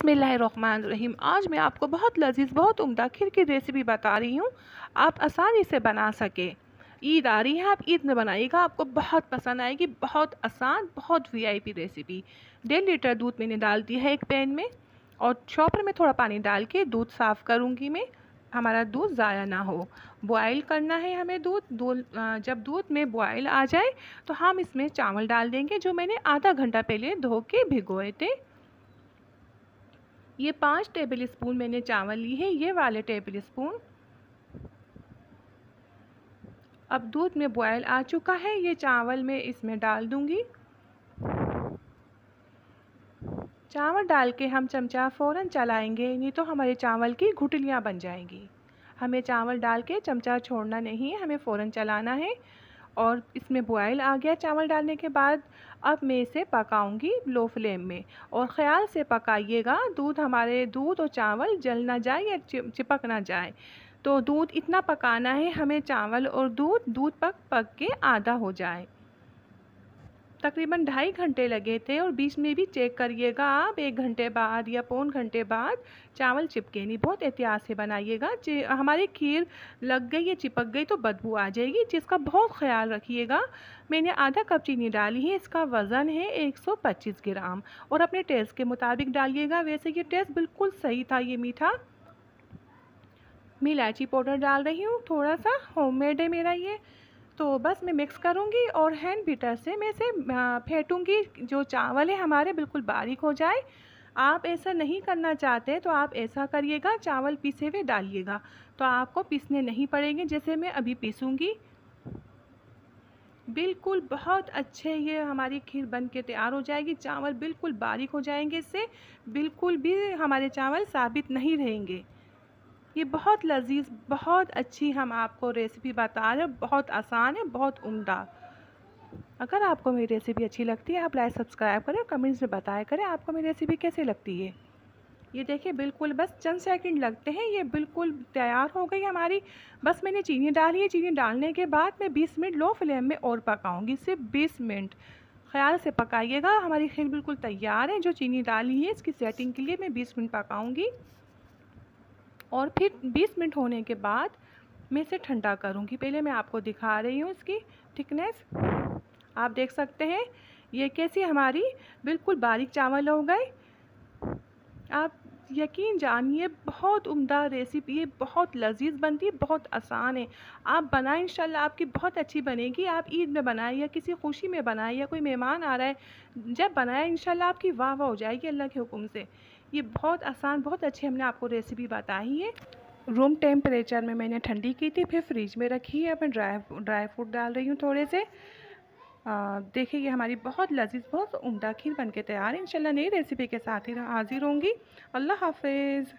बिस्मिल्लाहिर्रहमानिर्रहीम। आज मैं आपको बहुत लजीज बहुत उम्दा खीर की रेसिपी बता रही हूँ, आप आसानी से बना सके। ईद आ रही है, आप ईद में बनाइएगा, आपको बहुत पसंद आएगी। बहुत आसान, बहुत वीआईपी रेसिपी। 1.5 लीटर दूध मैंने डाल दिया है एक पैन में, और चॉपर में थोड़ा पानी डाल के दूध साफ़ करूँगी मैं, हमारा दूध ज़ाया ना हो। बॉयल करना है हमें जब दूध में बॉयल आ जाए तो हम इसमें चावल डाल देंगे, जो मैंने आधा घंटा पहले धो के भिगोए थे। ये 5 टेबल स्पून मैंने चावल ली है, ये वाले टेबल स्पून। अब दूध में बॉयल आ चुका है, ये चावल मैं इसमें डाल दूंगी। चावल डाल के हम चमचा फ़ौरन चलाएंगे, नहीं तो हमारे चावल की गुठलियाँ बन जाएंगी। हमें चावल डाल के चमचा छोड़ना नहीं है, हमें फ़ौरन चलाना है। और इसमें बॉयल आ गया चावल डालने के बाद। अब मैं इसे पकाऊंगी लो फ्लेम में, और ख़याल से पकाइएगा, दूध और चावल जल ना जाए या चिपक ना जाए। तो दूध इतना पकाना है हमें, चावल और दूध पक के आधा हो जाए। तकरीबन 2.5 घंटे लगे थे, और बीच में भी चेक करिएगा आप 1 घंटे बाद या पौन घंटे बाद चावल चिपके नहीं। बहुत एहतियात से बनाइएगा, हमारी खीर लग गई या चिपक गई तो बदबू आ जाएगी, जिसका बहुत ख्याल रखिएगा। मैंने आधा कप चीनी डाली है, इसका वज़न है 125 ग्राम, और अपने टेस्ट के मुताबिक डालिएगा। वैसे ये टेस्ट बिल्कुल सही था, ये मीठा। मैं इलायची पाउडर डाल रही हूँ, थोड़ा सा होममेड है मेरा ये। तो बस मैं मिक्स करूँगी और हैंड बीटर से मैं इसे फेंटूँगी, जो चावल है हमारे बिल्कुल बारीक हो जाए। आप ऐसा नहीं करना चाहते तो आप ऐसा करिएगा, चावल पीसे हुए डालिएगा, तो आपको पीसने नहीं पड़ेंगे, जैसे मैं अभी पीसूँगी। बिल्कुल बहुत अच्छे ये हमारी खीर बन के तैयार हो जाएगी। चावल बिल्कुल बारीक हो जाएंगे, इससे बिल्कुल भी हमारे चावल साबित नहीं रहेंगे। ये बहुत लजीज, बहुत अच्छी हम आपको रेसिपी बता रहे हैं, बहुत आसान है, बहुत उम्दा। अगर आपको मेरी रेसिपी अच्छी लगती है, आप लाइक सब्सक्राइब करें, कमेंट्स में बताया करें आपको मेरी रेसिपी कैसे लगती है। ये देखिए, बिल्कुल बस चंद सेकंड लगते हैं, ये बिल्कुल तैयार हो गई हमारी। बस मैंने चीनी डाली है, चीनी डालने के बाद मैं 20 मिनट लो फ्लेम में और पकाऊंगी, सिर्फ 20 मिनट। ख्याल से पकाइएगा, हमारी खीर बिल्कुल तैयार है। जो चीनी डाली है इसकी सेटिंग के लिए मैं 20 मिनट पकाऊंगी, और फिर 20 मिनट होने के बाद मैं इसे ठंडा करूंगी। पहले मैं आपको दिखा रही हूँ इसकी थिकनेस, आप देख सकते हैं ये कैसी हमारी बिल्कुल बारीक चावल हो गए। आप यकीन जानिए, बहुत उम्दा रेसिपी है, बहुत लजीज बनती है, बहुत आसान है। आप बनाएं, इंशाल्लाह आपकी बहुत अच्छी बनेगी। आप ईद में बनाएं या किसी खुशी में बनाएं, या कोई मेहमान आ रहा है जब बनाएं, इंशाल्लाह आपकी वाह वाह हो जाएगी अल्लाह के हुक्म से। ये बहुत आसान, बहुत अच्छी हमने आपको रेसिपी बताई है। रूम टेम्परेचर में मैंने ठंडी की थी, फिर फ्रिज में रखी है। अब मैं ड्राई फ्रूट डाल रही हूँ थोड़े से। देखिए, ये हमारी बहुत लजीज, बहुत उम्दा खीर बन के तैयार है। इंशाल्लाह नई रेसिपी के साथ ही हाजिर होंगी। अल्लाह हाफिज़।